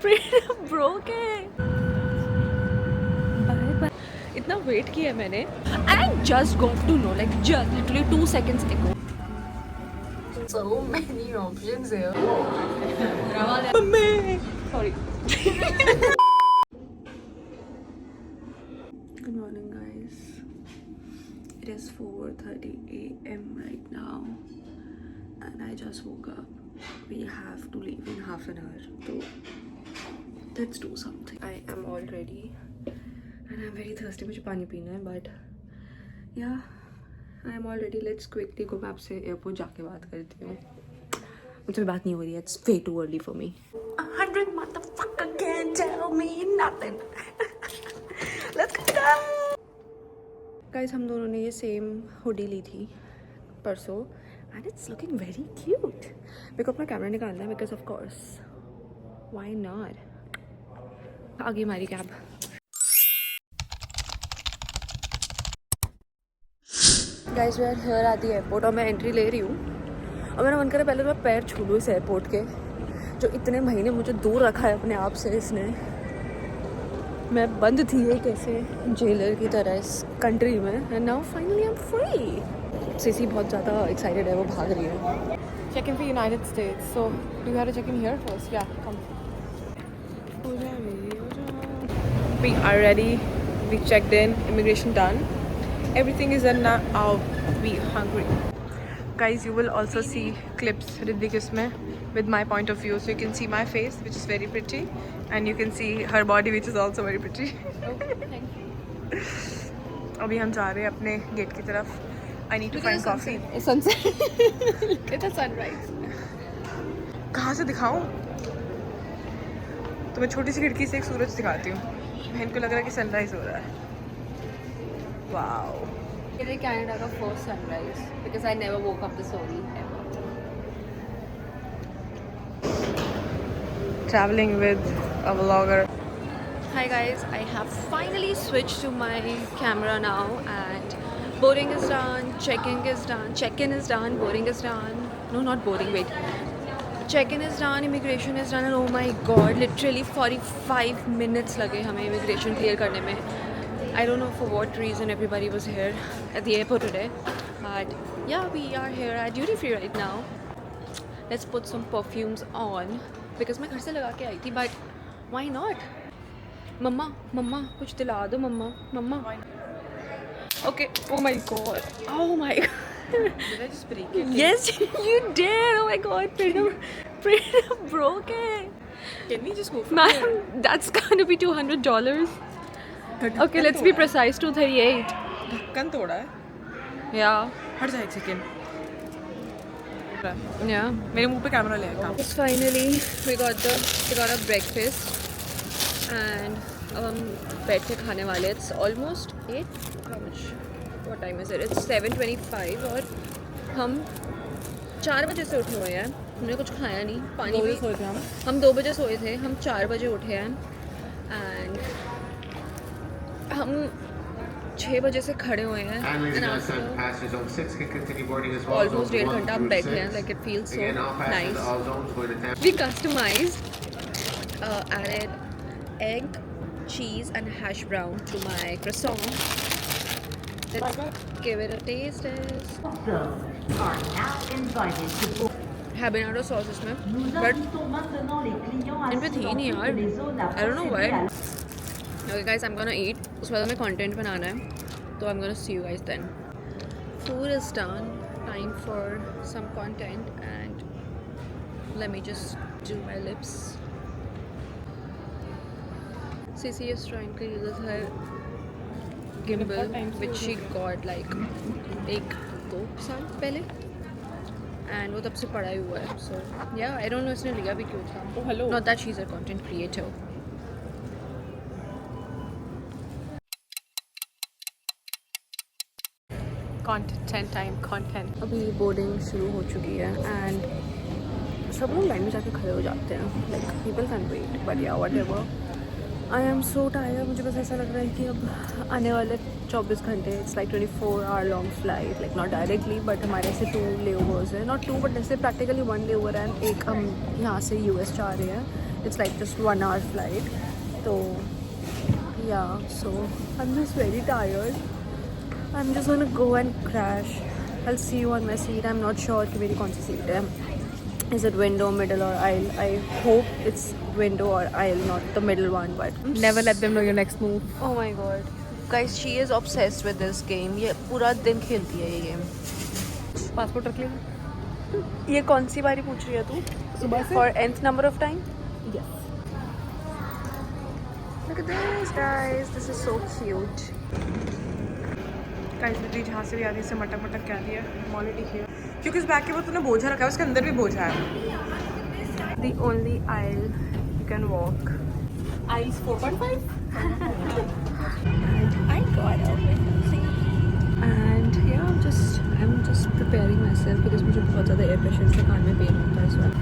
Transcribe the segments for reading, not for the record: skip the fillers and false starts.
Broke है। Bye bye. इतना wait किया मैंने and I just got to know, like just literally 2 seconds ago. So many options here. Sorry. Good morning guys. It is 4:30 a.m. right now and I just woke up. We have to leave in half an hour, so let's do something. I am all ready and I'm very thirsty. मुझे पानी पीना है, but yeah, I am all ready. Let's quickly go. मैं आपसे airport जाके बात करती हूँ. मुझसे बात नहीं हो रही है. It's way too early for me. 100 motherfucker can't tell me nothing. Let's go. Guys, हम दोनों ने ये सेम हुडी ली थी परसों and it's looking very cute. मेरे को अपना कैमरा निकालना है because of course. Why not? आ गई हमारी cab. Guys we are here at the airport और मैं एंट्री ले रही हूँ और मेरा मन करे पहले तो मैं पैर छू लूँ इस एयरपोर्ट के, जो इतने महीने मुझे दूर रखा है अपने आप से इसने. मैं बंद थी एक ऐसे जेलर की तरह इस कंट्री में and now finally I am free. CC बहुत ज़्यादा एक्साइटेड है, वो भाग रही है. Check in for United States. So, do you have to check in here first? Yeah, come. We are ready. We checked in. Immigration done. Everything is done now. Oh, we hungry. Guys, you will also see clips Riddhi Kisme with my point of view. So you can see my face, which is very pretty, and you can see her body, which is also very pretty. Oh, thank you. अभी हम जा रहे हैं अपने gate की तरफ. I need to find coffee. Sunset. Look at the sunrise. कहाँ से दिखाऊं? तो मैं छोटी सी खिड़की से एक सूरज दिखाती हूँ. बहन को लग रहा है कि सनराइज हो रहा है. वाओ. It is Canada का first sunrise because I never woke up this early ever. Traveling with a vlogger. Hi guys, I have finally switched to my camera now and boarding is done, check-in is done, boarding is done. No, not boarding, wait. Check-in is done, immigration is done and oh my god, literally 45 minutes लगे हमें immigration clear करने में. I don't know for what reason everybody was here at the airport today, but yeah, we are here at duty free right now. Let's put some perfumes on because मैं घर से लगा के आई थी, but why not? मम्मा कुछ दिला दो मम्मा. Okay. Oh my god. Did I just break it? Yes, you did. Oh my god. Freedom broke it. Can we just go from here? Ma'am, that's gonna be $200. Okay, let's be precise. 238. ढक्कन तोड़ा है. Yeah. हट जा एक second. Yeah. मेरे मुंह पे camera ले आया. Just finally, we got a breakfast and अब हम बैठ के खाने वाले. It's almost 8. How much? What time is it? It's 7:25 और हम 4 बजे से उठे हुए हैं. हमने कुछ खाया नहीं. पानी भी. हम 2 बजे सोए थे. हम 4 बजे उठे हैं एंड हम 6 बजे से खड़े हुए हैं. ऑलमोस्ट 1.5 घंटा हम बैठे हैं. Like it feels so nice. We customized added egg, cheese and hash brown to my croissant. Let's give it a taste. Are now invited to Habanero sauce इसमें, but इन पे थी नहीं यार. I don't know why. Okay guys, I'm gonna eat. उसके बाद हमें content बनाना है, तो I'm gonna see you guys then. Food is done. Time for some content and let me just do my lips. Sissy is trying to use her gimbal which she got like 1-2 साल पहले and वो तब से पड़ा ही हुआ है. So yeah, I don't know इसने लिया भी क्यों था. Oh hello. Not that she's a content creator. Content time. अभी बोर्डिंग शुरू हो चुकी है एंड सब लोग लाइन में जाके खड़े हो जाते हैं. Like people can wait but yeah whatever. I am so tired. मुझे बस ऐसा लग रहा है कि अब आने वाले 24 घंटे it's like 24 hour long flight. Like not directly but हमारे ऐसे 2 लेओवर्स हैं. नॉट 2 बट जैसे प्रैक्टिकली 1 लेओवर एंड एक हम यहाँ से US जा रहे हैं It's like just 1 hour flight. So yeah, so I'm just very tired. I'm just gonna go and crash. I'll see you on my seat. I'm not sure कि मेरी कौन सी seat है. Is it window, middle or aisle? I hope it's window or aisle, not the middle one. But Never let them know your next move. oh my god, guys, she is obsessed with this game. ये पूरा दिन खेलती है ये game. Passport रख लिया? ये कौन सी बारी पूछ रही है तू? सुबह से? For nth number of time? Yes. Look at this, guys. This is so cute. Guys दीदी जहाँ से भी आ रही है इससे मटक मटक क्या दिया क्वालिटी है क्योंकि इस बैग के बाद तूने बोझा रखा है उसके अंदर भी बोझा है. The only aisle you can walk. Aisles 4.5. And I got everything. And yeah, I'm just preparing myself because मुझे बहुत ज़्यादा एयर प्रेशर से कान में पेन होता है इस वक्त.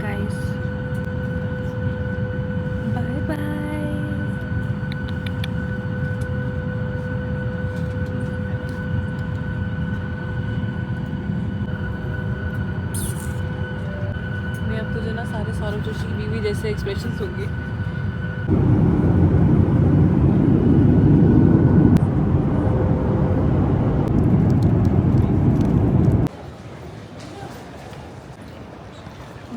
Guys, bye bye. मैं अब तुझे ना सारे सौरभ जोशी बीवी जैसे एक्सप्रेशंस होंगे.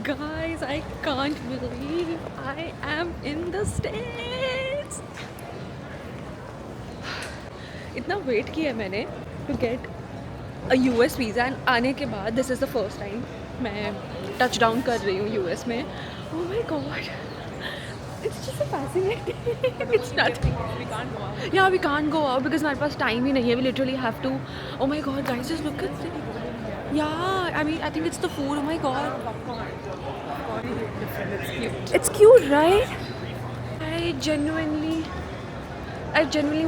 Guys, I can't believe I am in the States. इतना वेट किया मैंने to get a US visa and आने के बाद this is the first time मैं टच डाउन कर रही हूँ US में. Oh my god, it's just so fascinating. It's nothing. We can't go out. Yeah, we can't go out because हमारे पास time ही नहीं है. We literally have to. Oh my god, guys, just look at it. Yeah, I mean, I think it's the food. Oh my god. It's cute. It's cute, right? I genuinely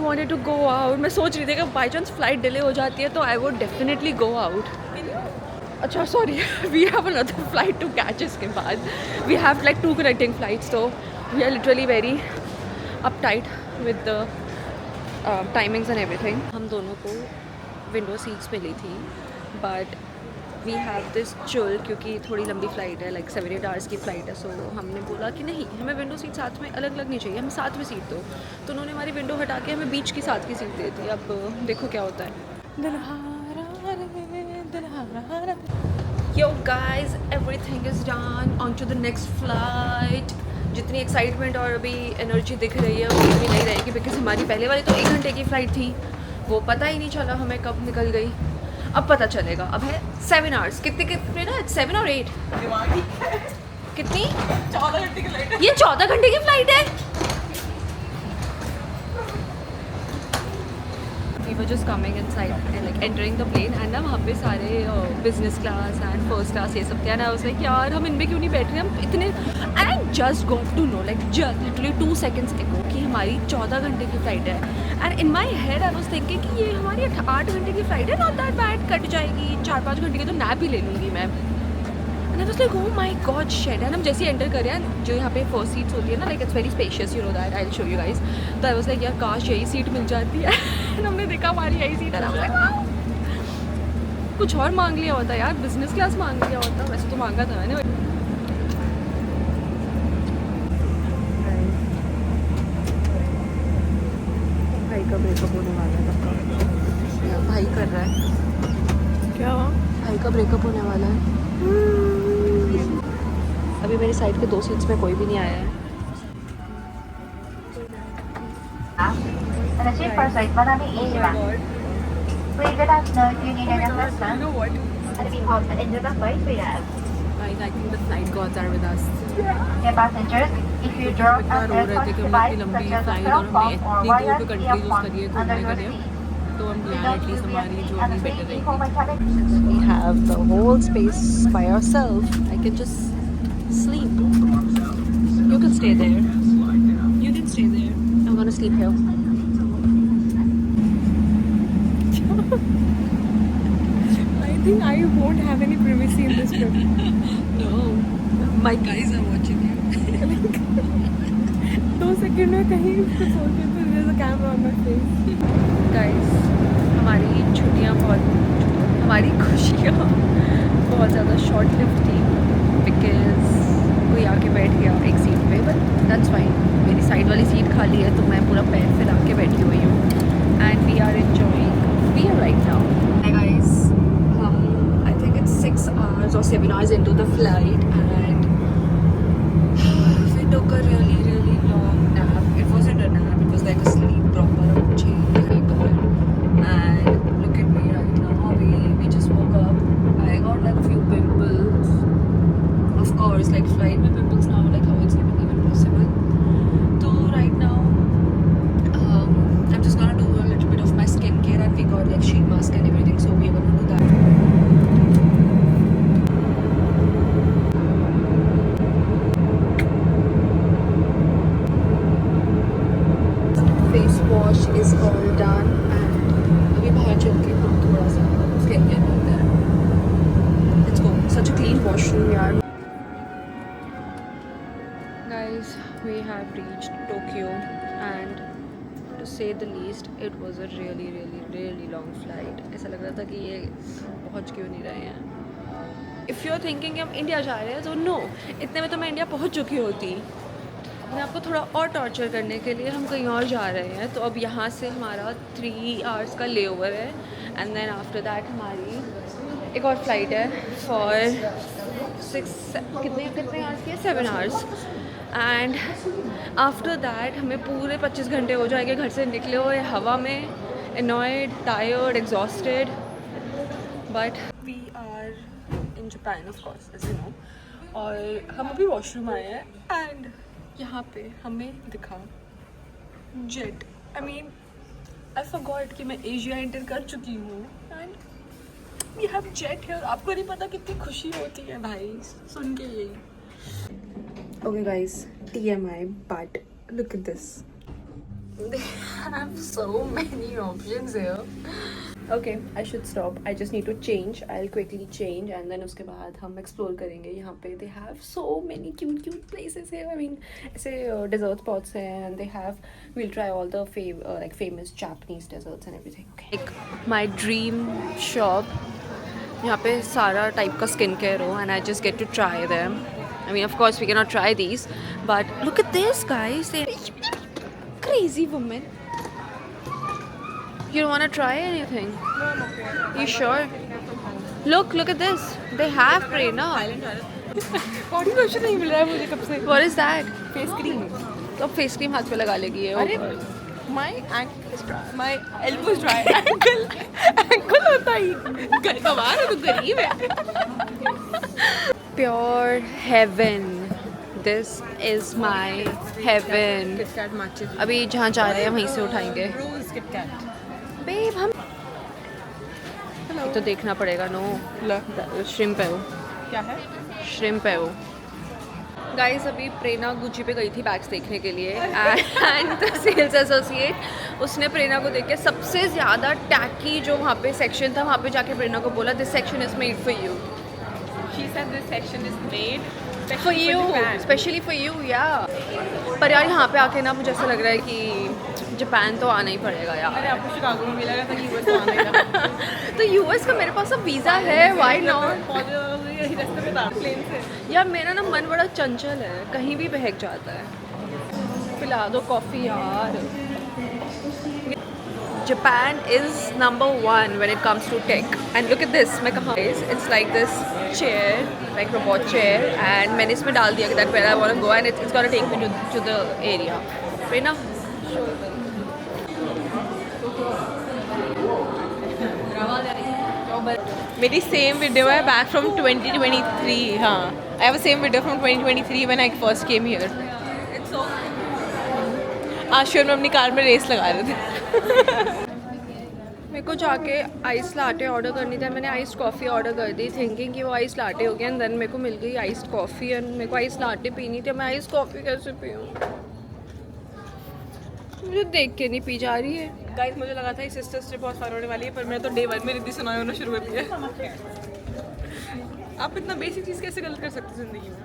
wanted to go out. मैं सोच रही थी कि by chance flight delay हो जाती है तो I would definitely go out. अच्छा sorry, we have another flight to catch इसके बाद. We have like 2 connecting flights, so we are literally very uptight with the timings and everything. हम दोनों को विंडो सीट्स मिली थी, but we have this chill क्योंकि थोड़ी लंबी फ़्लाइट है, like 7-8 hours की फ़्लाइट है. सो हमने बोला कि नहीं, हमें विंडो सीट साथ में अलग अलग नहीं चाहिए, हमें साथ में सीट दो. तो उन्होंने हमारी विंडो हटा के हमें बीच की साथ की सीट दी थी. अब देखो क्या होता है. Yo guys, everything is done. On to the next flight. जितनी एक्साइटमेंट और अभी एनर्जी दिख रही है वो भी नहीं रहेगी बिकॉज हमारी पहले वाली तो 1 घंटे की फ़्लाइट थी, वो पता ही नहीं चला हमें कब निकल गई. अब पता चलेगा. अब है 7 hours. कितने ना 7 और 8 कितनी 14 घंटे की फ्लाइट है. ये 14 घंटे की फ्लाइट है. We were just coming inside and like entering the plane and ना वहाँ पे सारे business class and first class ये सब थे. and I was like यार हम इनमें क्यों नहीं बैठ रहे, हम इतने. and I just got to know like just literally 2 seconds ago कि हमारी 14 घंटे की फ़्लाइट है. and in my head I was thinking कि ये हमारी 8 घंटे की फ़्लाइट है, not that bad, कट जाएगी. 4-5 घंटे की तो नैप ही ले लूँगी मैं. and I was like oh my god shit. and हम जैसे एंटर कर रहे हैं, जो यहाँ पे फर्स्ट सीट्स होती है ना, like it's very spacious, you know that, I'll show you guys. तो I was like यार काश यही सीट मिल जाती है. and हमने देखा हमारी यही सीट है. I was like wow. कुछ और मांग लिया होता यार, बिजनेस क्लास मांग लिया होता. वैसे तो मांगा था मैंने. भाई का ब्रेकअप होने वाला है पक्का. भाई कर रहा है. क्या हुआ? भाई का ब्रेकअप होने वाला है. अभी मेरी साइड के 2 सीट्स में कोई भी नहीं आया है. And the seat for Site Manami Eastbound. Please let us know if you need any assistance. And be posted into the flight we have. Guys, I think the flight gods are with us. Dear passengers, if you drop an electronic device such as a cell phone or wireless earphone under your seat, तो हम we glad don't at least use हमारी the जो and भी the better seat रहेगी. equal mechanics. We have the whole space by ourselves. I can just sleep. You can stay there. You can stay there. I'm gonna sleep here. I think I won't have any privacy in this trip. No, my guys are watching you. 2 second में कहीं कुछ सोचे तो there's a camera on my face. Guys, हमारी छुट्टियाँ बहुत हमारी खुशियाँ बहुत ज़्यादा शॉर्ट लिव थी बिकॉज कोई आके बैठ गया एक सीट पे, बट दैट्स फाइन। मेरी साइड वाली सीट खाली है तो मैं पूरा पैर फैला के बैठी हुई हूँ and we are enjoying we are right now. Hi guys, I think it's 6 hours or 7 hours into the flight and we took a really long nap. It wasn't a nap, it was like a sleep proper and look at me right now, we just woke up. I got like a few pimples, of course, like flight mein pimples now, like how it's even possible. So right now I'm just gonna do a little bit of my skincare and we got like sheet mask and everything, so we're gonna do that. Face wash is all done and अभी बाहर चल के हम थोड़ा सा skincare करते हैं. Let's go. Such a clean washroom यार. Guys, we have reached Tokyo and to say the least it was a really long flight. ऐसा लग रहा था कि ये पहुंच क्यों नहीं रहे हैं. If you are thinking कि हम इंडिया जा रहे हैं तो no, इतने में तो मैं इंडिया पहुंच चुकी होती. मैं आपको थोड़ा और टॉर्चर करने के लिए हम कहीं और जा रहे हैं. तो अब यहाँ से हमारा 3 hours का ले ओवर है एंड देन आफ्टर दैट हमारी एक और फ्लाइट है फॉर 6 कितने hours की है 7 hours एंड आफ्टर दैट हमें पूरे 25 घंटे हो जाएंगे घर से निकले हुए हवा में, annoyed, tired, exhausted, but we are in Japan of course as you know. और हम अभी वॉशरूम आए हैं एंड यहाँ पे हमें दिखा jet. I mean I forgot कि मैं एशिया एंटर कर चुकी हूँ and we have jet here. आपको नहीं पता कितनी खुशी होती है भाई सुन के यही. Okay guys, TMI, but look at this. They have so many options here. Okay, I should stop. I just need to change. I'll quickly change and then उसके बाद हम explore करेंगे यहाँ पे. They have so many cute places here. I mean, ऐसे dessert spots हैं and they have. We'll try all the like famous Japanese desserts and everything. Okay. Like my dream shop. यहाँ पे सारा type का skincare हो and I just get to try them. I mean, of course, we cannot try these, but look at this, guys. They're crazy woman. You don't want to try anything? No, I'm okay. You sure? Look at this. They have Prerna. Body lotion नहीं मिल रहा है मुझे कब से. What is that? Face cream. तो face cream हाथ पे लगा लेगी ये. अरे my ankle is dry. My elbow is dry. ankle होता ही. कमाल है, तू गरीब है. Pure heaven. This is my heaven. KitKat matches. अभी जहाँ जा रहे हैं वहीं से उठाएंगे. Rose KitKat. Babe, हम तो देखना पड़ेगा. नो श्रिम्प है वो. क्या है? श्रिम्प है वो. गाइस अभी प्रेरणा गुची पे गई थी बैग्स देखने के लिए एंड द सेल्स एसोसिएट उसने प्रेरणा को देख के सबसे ज़्यादा टैकी जो वहाँ पे सेक्शन था वहाँ पे जाके प्रेरणा को बोला this section is made for you. She said this section is made for you, especially for you, yeah. पर यार यहाँ पे आके ना मुझे ऐसा लग रहा है कि जापान तो आना ही पड़ेगा यार. अरे आपको शिकागो में मिला था यूएस तो आना ही था. तो यूएस का मेरे पास अब वीज़ा है, why not? रास्ते में था प्लेन से. यार मेरा ना मन बड़ा चंचल है, कहीं भी बहक जाता है. पिला दो कॉफ़ी यार. Japan is #1 when it comes to tech and look at this. मैं कहाँ it's like this chair, like robot chair and मैंने इसमें डाल दिया that where I want to go and it's gonna take me to the area. Right now? मेरी same video है back from 2023. हाँ, I have a same video from 2023 when I first came here. आश्चर्य में अपनी car में race लगा रहे थे. मेरे को जाके आइस लाटे ऑर्डर करनी थी. मैंने आइस कॉफ़ी ऑर्डर कर दी थिंकिंग कि वो आइस लाटे हो गया एंड देन मेरे को मिल गई आइस कॉफ़ी एंड मेरे को आइस लाटे पीनी थी. मैं आइस कॉफ़ी कैसे पीऊँ? मुझे देख के नहीं पी जा रही है. गाइस मुझे लगा था सिस्टर्स ट्रिप बहुत फार होने वाली है पर मैं तो डे 1 में रिद्धि सुनाई होना शुरू कर दिया. आप इतना बेसिक चीज़ कैसे गलत कर सकते ज़िंदगी में?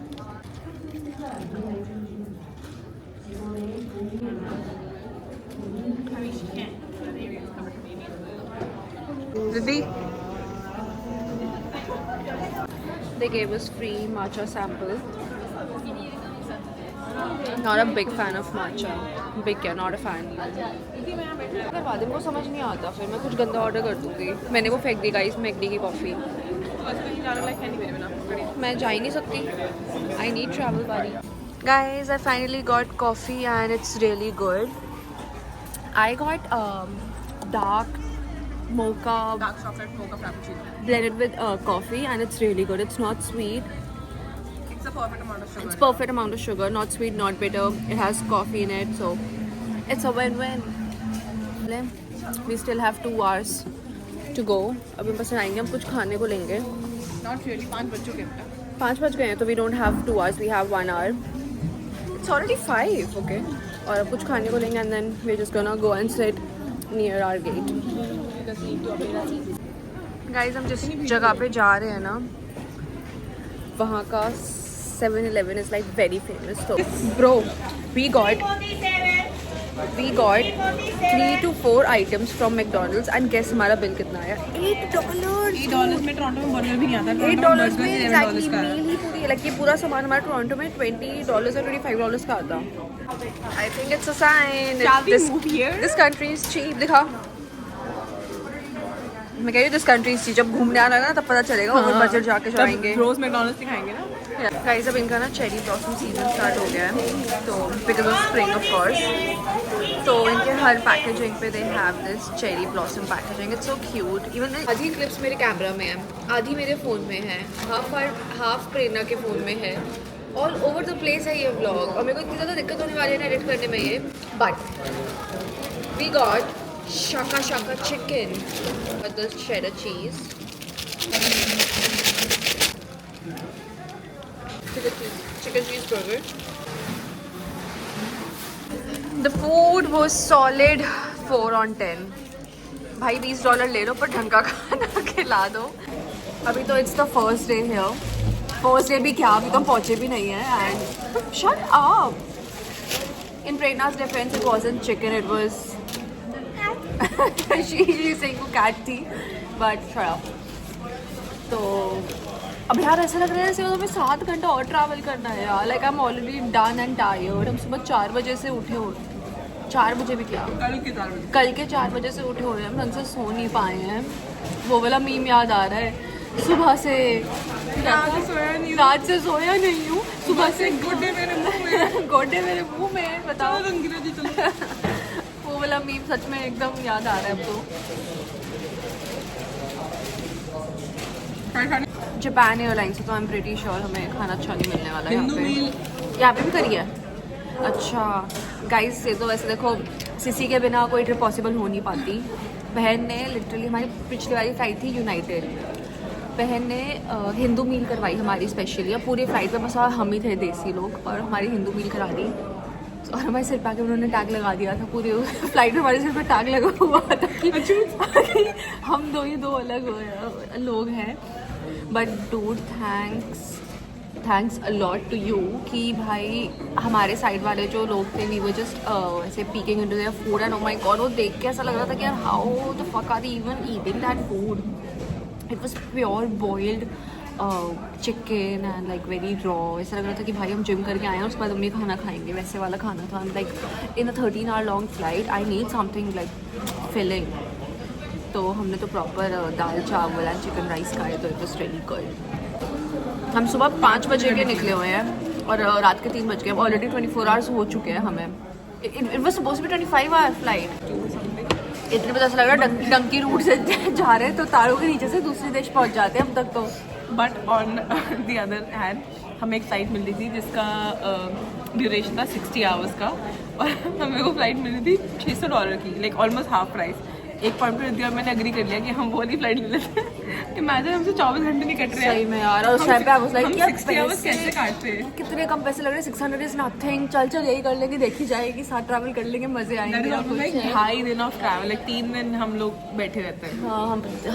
Riddhi They gave us free matcha sample. Not a big fan of matcha. Big क्या, not a fan. अगर बाद में को समझ नहीं आता फिर मैं कुछ गंदा ऑर्डर कर दूँगी. मैंने वो फेंक दी गाइस मैकडी की कॉफ़ी. मैं जा ही नहीं सकती. I need travel buddy. Guys, I finally got coffee and it's really good. I got dark chocolate mocha frappuccino blended with coffee and it's really good. It's not sweet. It's a perfect amount of sugar. It's perfect amount of sugar, not sweet, not bitter. It has coffee in it, so it's a win-win. We still have 2 hours to go. अभी बस आएंगे हम कुछ खाने को लेंगे. Not really. 5 बज चुके हैं. 5 बज गए हैं तो we don't have 2 hours. We have 1 hour. It's already 5. Okay. और अब कुछ खाने को लेंगे and then we're just gonna go and sit near our gate. Guys, हम जिस जगह पे जा रहे हैं ना वहाँ का 7-Eleven is like very famous. So, bro, we got 3 to 4 items from McDonald's and guess हमारा बिल कितना आया? $8. $8 में टोरंटो में बर्गर भी नहीं आता. $8 में exactly meal ही पूरी like ये पूरा सामान हमारा टोरंटो में $20 और $25 का आता. I think it's a sign. This country is cheap. दिखा. मैं कह रही हूँ this country is cheap. जब घूमने आना ना तब पता चलेगा. ओवर बजट जाके जाएंगे. रोज मैकडॉनल्ड्स दिखाएंगे ना. गाइस अब इनका ना चेरी ब्लॉसम सीजन स्टार्ट हो गया है तो because of spring of course तो इनके हर पैकेजिंग पे they have this cherry blossom packaging. It's so cute. Even आधी क्लिप्स मेरे कैमरा में है, आधी मेरे फ़ोन में है, हाफ प्रेरणा के फ़ोन में है. ऑल ओवर द प्लेस है ये व्लॉग और मेरे को इतनी ज़्यादा दिक्कत होने वाली है ना एडिट करने में ये. But we got shaka chicken with the cheddar cheese. Chicken cheese burger. The food was solid 4 on 10. भाई $20 ले लो पर ढंग का खाना खिला दो. अभी तो it's the first day here. First day भी क्या, अभी तो हम पहुँचे भी नहीं हैं. And shut up. In Prerna's defense, it wasn't chicken. It was she's saying वो cat थी. But shut up. तो अब यार ऐसा लग रहा है जैसे हमें 7 घंटा और ट्रैवल करना है यार. Like I am already done and tired. हम सुबह 4 बजे से उठे हो. 4 बजे भी क्या, कल के 4 बजे से उठे हुए हैं. हम ढंग से सो नहीं पाए हैं. वो वाला मीम याद आ रहा है. सुबह से रात से सोया नहीं हूँ. सुबह से गोडे मेरे मुंह में बताओ. वो वाला मीम सच में एकदम याद आ रहा है अब तो. जापान एयरलाइंस से तो आई एम प्रीटी श्योर हमें खाना अच्छा नहीं मिलने वाला है. यहाँ पे भी करी है. अच्छा गाइस ये तो वैसे देखो सिसी के बिना कोई ट्रिप पॉसिबल हो नहीं पाती. बहन ने लिटरली हमारी पिछली वाली फ्लाइट थी यूनाइटेड. बहन ने हिंदू मील करवाई हमारी स्पेशली. अब पूरी फ्लाइट पे बस हम ही थे देसी लोग और हमारी हिंदू मील करा दी. और हमारे सिर पे आके उन्होंने टैग लगा दिया था. पूरे फ्लाइट में हमारे सिर पे टैग लगा हुआ था कि हम दो अलग लोग हैं. But dude thanks a lot to you कि भाई हमारे साइड वाले जो लोग थे वी वर जस्ट ऐसे peeking into their food and oh my god वो देख के ऐसा लग रहा था कि यार how the fuck are they even eating that food. It was pure boiled chicken and like very raw. ऐसा लग रहा था कि भाई हम जिम करके आए हैं उसके बाद हम ये खाना खाएंगे. वैसे वाला खाना था. Like in a 13 hour long flight I need something like filling. तो हमने तो प्रॉपर दाल चावल एंड चिकन राइस खाए तो इट वाज रियली गुड. हम सुबह 5 बजे के निकले हुए हैं और रात के 3 बज गए. ऑलरेडी 24 आवर्स हो चुके हैं हमें. It was suppose to be 25 hour flight. इतने बजे ऐसा लग रहा है डंकी रूट से जा रहे हैं तो तारों के नीचे से दूसरे देश पहुंच जाते हैं अब तक तो. But on the other hand हमें एक फ्लाइट मिल रही थी जिसका ड्यूरेशन था 60 आवर्स का और हमें वो फ्लाइट मिल रही थी $600 की. Like almost half price. एक पॉइंट पर दिया मैंने एग्री कर लिया कि हम वो वाली फ्लाइट ले लेते हैं. इमेजिन हमसे 24 घंटे नहीं कट रहे हैं. सही में यार. और उस टाइम पे आई वाज लाइक यार 60 आवर्स कैसे काटते हैं. कितने कम पैसे लग रहे हैं. 600 इज नथिंग. चल यही कर लेंगे देखी जाएगी. साथ ट्रैवल कर लेंगे मजे आएंगे. 2.5 दिन ऑफ ट्रैवल. लाइक 3 दिन हम लोग बैठे रहते हैं. हाँ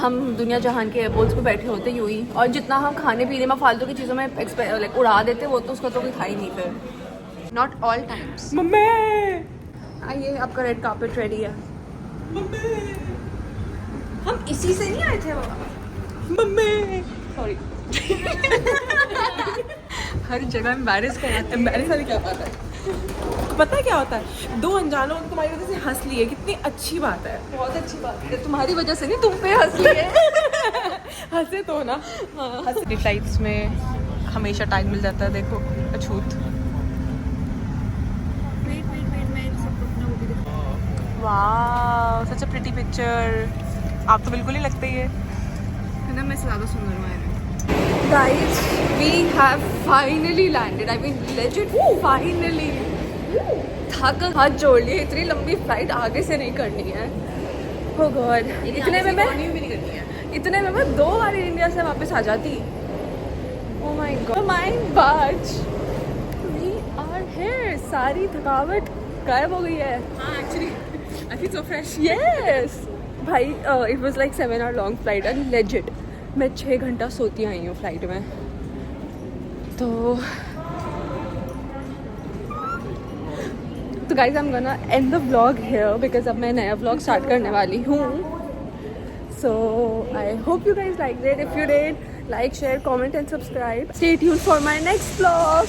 हम दुनिया जहान के एयरपोर्ट्स पे बैठे होते यूं ही. और जितना हम खाने पीने में फालतू की चीज़ों में लाइक उड़ा देते वो तो उसका तो कोई था ही नहीं फिर. Not all times. मम्मी आइए आपका रेड कार्पेट रेडी है. हम इसी से नहीं आए थे बाबा. मम्मी सॉरी हर जगह एम्बैरेस कराते एम्बैरेस वाली क्या बात है? पता है क्या होता है, दो अनजानों ने तुम्हारी वजह से हंस लिए, कितनी अच्छी बात है। बहुत अच्छी बात है, तुम्हारी वजह से नहीं, तुम पे हंस लिए। हंसे तो ना। हाँ फ्लाइट्स में हमेशा टाइम मिल जाता है, देखो अछूत। वाह सच अ प्रिटी पिक्चर। आप तो बिल्कुल ही लगते ही है ना, मैं से ज़्यादा सुंदर हूँ। Guys we have finally landed, I mean legit finally. थक हाथ जोड़ लिए, इतनी लंबी फ्लाइट आगे से नहीं करनी है। हो गॉड, इतने में मैं 2 बार इंडिया से वापस आ जाती। ओह माय गॉड, माय बाज, वी आर हियर। सारी थकावट गायब हो गई है। हाँ actually I feel so fresh. Yes भाई, it was like 7 hour long flight and legit मैं 6 घंटा सोती आई हूँ फ्लाइट में। तो guys I am gonna end the vlog here because अब मैं नया व्लॉग स्टार्ट करने वाली हूँ। So I hope you guys like it. If you did, like, share, comment and subscribe. Stay tuned for my next vlog.